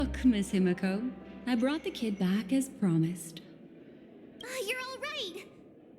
Look, Miss Himiko, I brought the kid back as promised. You're all right.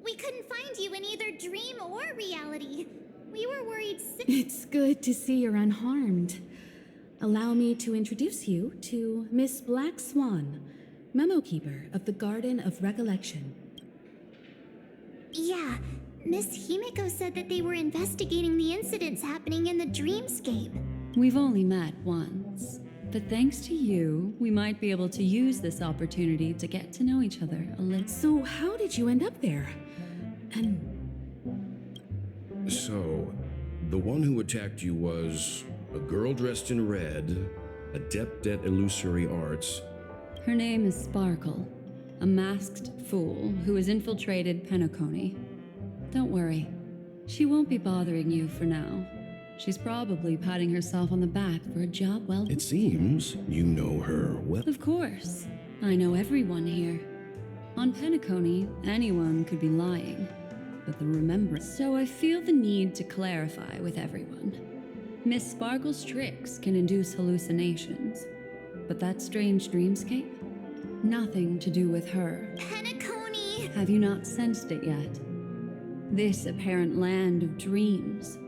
We couldn't find you in either dream or reality. We were worried It's good to see you're unharmed. Allow me to introduce you to Miss Black Swan, Memo Keeper of the Garden of Recollection. Yeah, Miss Himiko said that they were investigating the incidents happening in the dreamscape. We've only met once, but thanks to you, we might be able to use this opportunity to get to know each other a little. So how did you end up there? And So, the one who attacked you was a girl dressed in red, adept at illusory arts. Her name is Sparkle, a masked fool who has infiltrated Penacony. Don't worry, she won't be bothering you for now. She's probably patting herself on the back for a job well done. It seems you know her well. Of course, I know everyone here. On Penacony, anyone could be lying, but the remembrance. So I feel the need to clarify with everyone. Miss Sparkle's tricks can induce hallucinations, but that strange dreamscape? Nothing to do with her. Penacony! Have you not sensed it yet? This apparent land of dreams.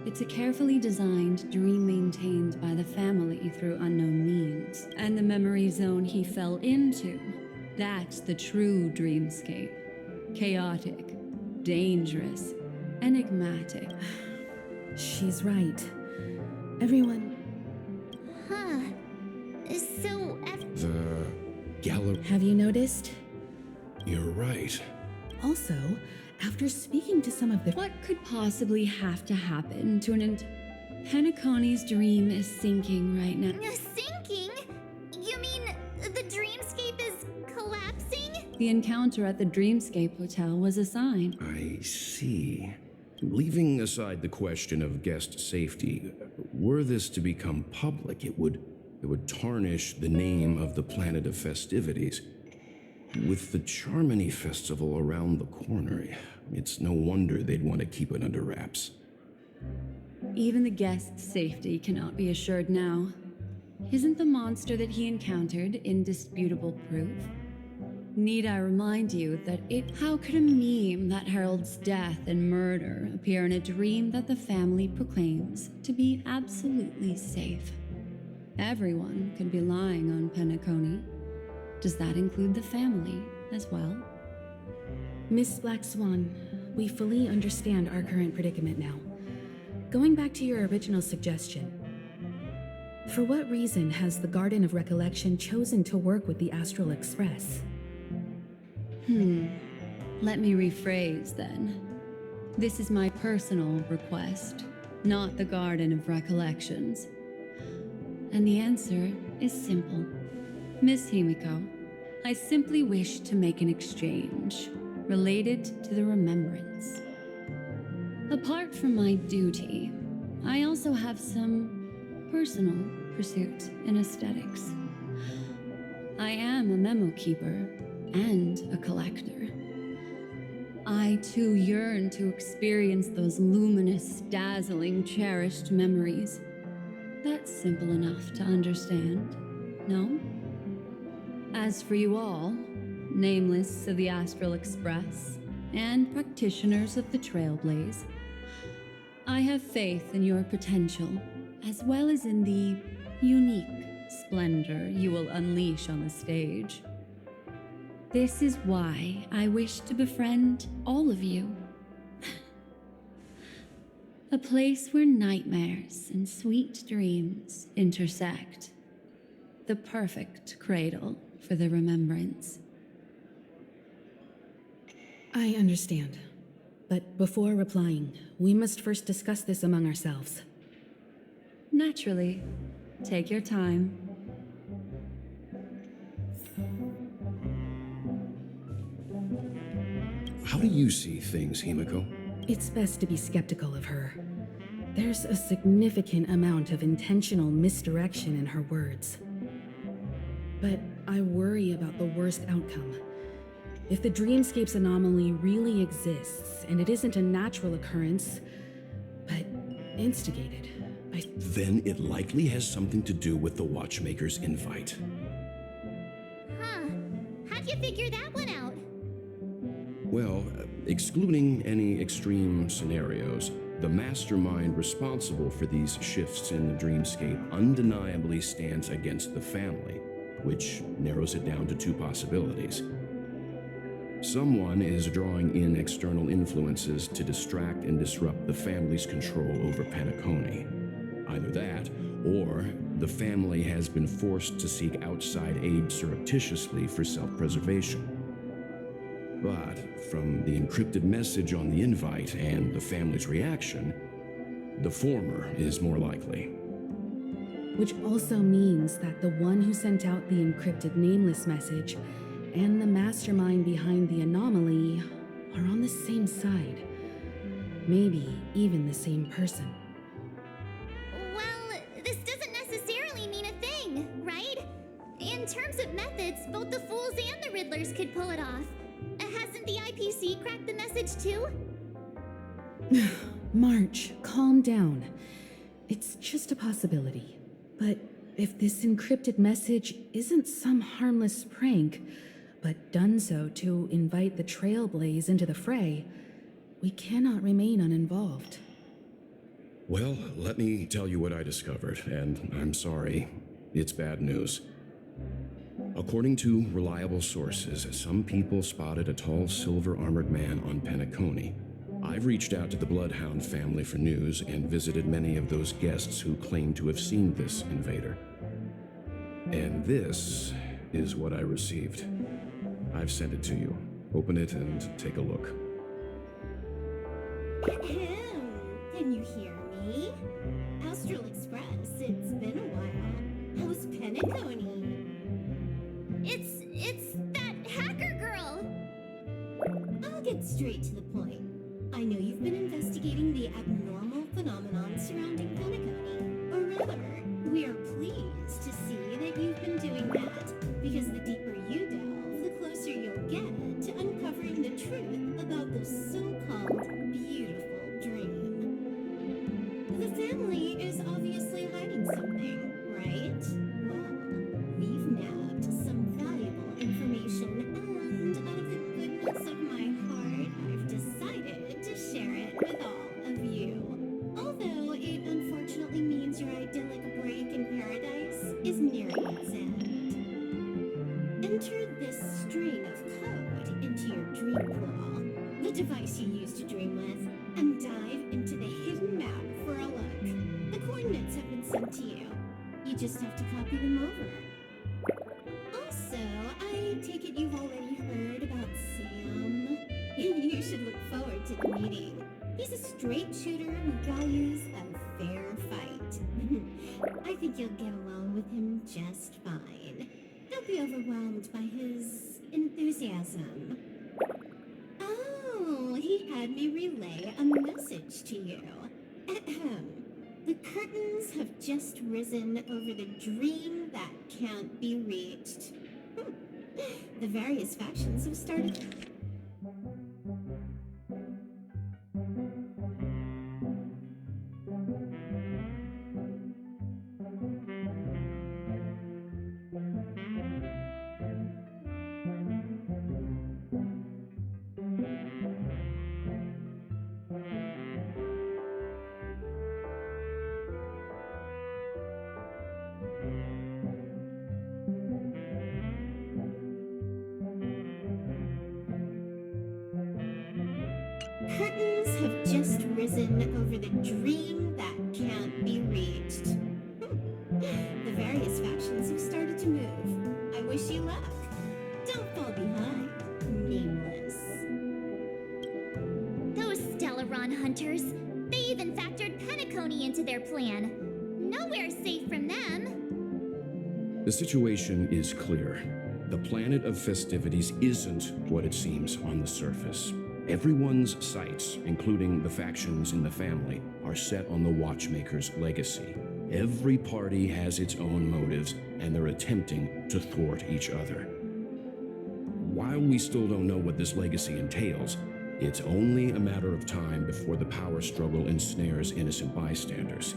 It's a carefully designed dream maintained by the family through unknown means. And the memory zone he fell into, that's the true dreamscape. Chaotic, dangerous, enigmatic. she's right. Everyone, Huh. So, The gallery. have you noticed? You're right. Also, after speaking to some of the... What could possibly have to happen to Penacony's dream is sinking right now. sinking? You mean the dreamscape is collapsing? The encounter at the Dreamscape Hotel was a sign. I see. Leaving aside the question of guest safety, were this to become public, it would tarnish the name of the planet of festivities. With the Charmony Festival around the corner, it's no wonder they'd want to keep it under wraps. Even the guest's safety cannot be assured now. Isn't the monster that he encountered indisputable proof? Need I remind you that how could a meme that heralds death and murder appear in a dream that the family proclaims to be absolutely safe? Everyone could be lying on Penacony. Does that include the family as well? Miss Black Swan, we fully understand our current predicament now. Going back to your original suggestion, for what reason has the Garden of Recollection chosen to work with the Astral Express? Let me rephrase then. This is my personal request, not the Garden of Recollections. And the answer is simple. Miss Himiko, I simply wish to make an exchange related to the remembrance. Apart from my duty, I also have some personal pursuits in aesthetics. I am a memo keeper and a collector. I too yearn to experience those luminous, dazzling, cherished memories. That's simple enough to understand, no? As for you all, nameless of the Astral Express and practitioners of the Trailblaze, I have faith in your potential, as well as in the unique splendor you will unleash on the stage. This is why I wish to befriend all of you. A place where nightmares and sweet dreams intersect. The perfect cradle for the remembrance. I understand. But before replying, we must first discuss this among ourselves. Naturally. Take your time. How do you see things, Himiko? It's best to be skeptical of her. There's a significant amount of intentional misdirection in her words. But I worry about the worst outcome. If the dreamscape's anomaly really exists, and it isn't a natural occurrence, but instigated Then it likely has something to do with the Watchmaker's invite. Huh. How'd you figure that one out? Well, excluding any extreme scenarios, the mastermind responsible for these shifts in the dreamscape undeniably stands against the family, which narrows it down to two possibilities. Someone is drawing in external influences to distract and disrupt the family's control over Penacony. Either that, or the family has been forced to seek outside aid surreptitiously for self-preservation. But from the encrypted message on the invite and the family's reaction, the former is more likely. Which also means that the one who sent out the encrypted nameless message and the mastermind behind the anomaly are on the same side. Maybe even the same person. Well, this doesn't necessarily mean a thing, right? In terms of methods, both the Fools and the Riddlers could pull it off. Hasn't the IPC cracked the message too? March, calm down. It's just a possibility. But if this encrypted message isn't some harmless prank, but done so to invite the Trailblaze into the fray, we cannot remain uninvolved. Well, let me tell you what I discovered, and I'm sorry, it's bad news. According to reliable sources, some people spotted a tall silver-armored man on Penacony. I've reached out to the Bloodhound family for news and visited many of those guests who claim to have seen this invader. And this is what I received. I've sent it to you. Open it and take a look. Ahem. Can you hear me? Astral Express, it's been a while. How's Penacony? It's that hacker girl! I'll get straight to the point. I know you've been investigating the abnormal phenomenon surrounding Penacony. Or rather, we are pleased to see that you've been doing that, because the deeper you delve, the closer you'll get to uncovering the truth about this so-called beautiful dream. The family is obviously hiding something, right? Well, we've nabbed some valuable information, and out of the goodness of my heart, I've decided to share it with all of you. Although it unfortunately means your idyllic break in paradise is nearing its end. Enter this string of code into your dream portal, the device you use to dream with, and dive into the hidden map for a look. The coordinates have been sent to you. You just have to copy them over. Also, I take it you've already heard about Sam. You should look forward to the meeting. He's a straight shooter who values a fair fight. I think you'll get along with him just fine. Don't be overwhelmed by his enthusiasm. Oh, he had me relay a message to you. Ahem. The curtains have just risen over the dream that can't be reached. The various factions have started... Curtains have just risen over the dream that can't be reached. The various factions have started to move. I wish you luck. Don't fall behind, nameless. Those Stellaron hunters. They even factored Penacony into their plan. Nowhere safe from them. The situation is clear. The planet of festivities isn't what it seems on the surface. Everyone's sights, including the factions in the family, are set on the Watchmaker's legacy. Every party has its own motives, and they're attempting to thwart each other. While we still don't know what this legacy entails, it's only a matter of time before the power struggle ensnares innocent bystanders.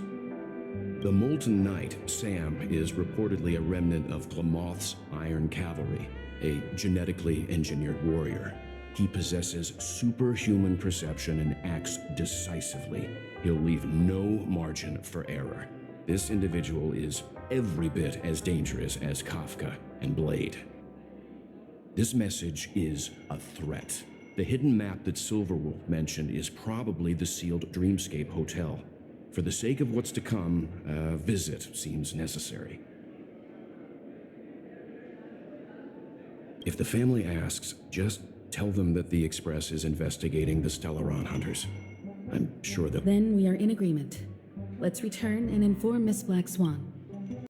The Molten Knight, Sam, is reportedly a remnant of Glamoth's Iron Cavalry, a genetically engineered warrior. He possesses superhuman perception and acts decisively. He'll leave no margin for error. This individual is every bit as dangerous as Kafka and Blade. This message is a threat. The hidden map that Silverwolf mentioned is probably the sealed Dreamscape Hotel. For the sake of what's to come, a visit seems necessary. If the family asks, just tell them that the Express is investigating the Stellaron hunters. I'm sure that... Then we are in agreement. Let's return and inform Miss Black Swan.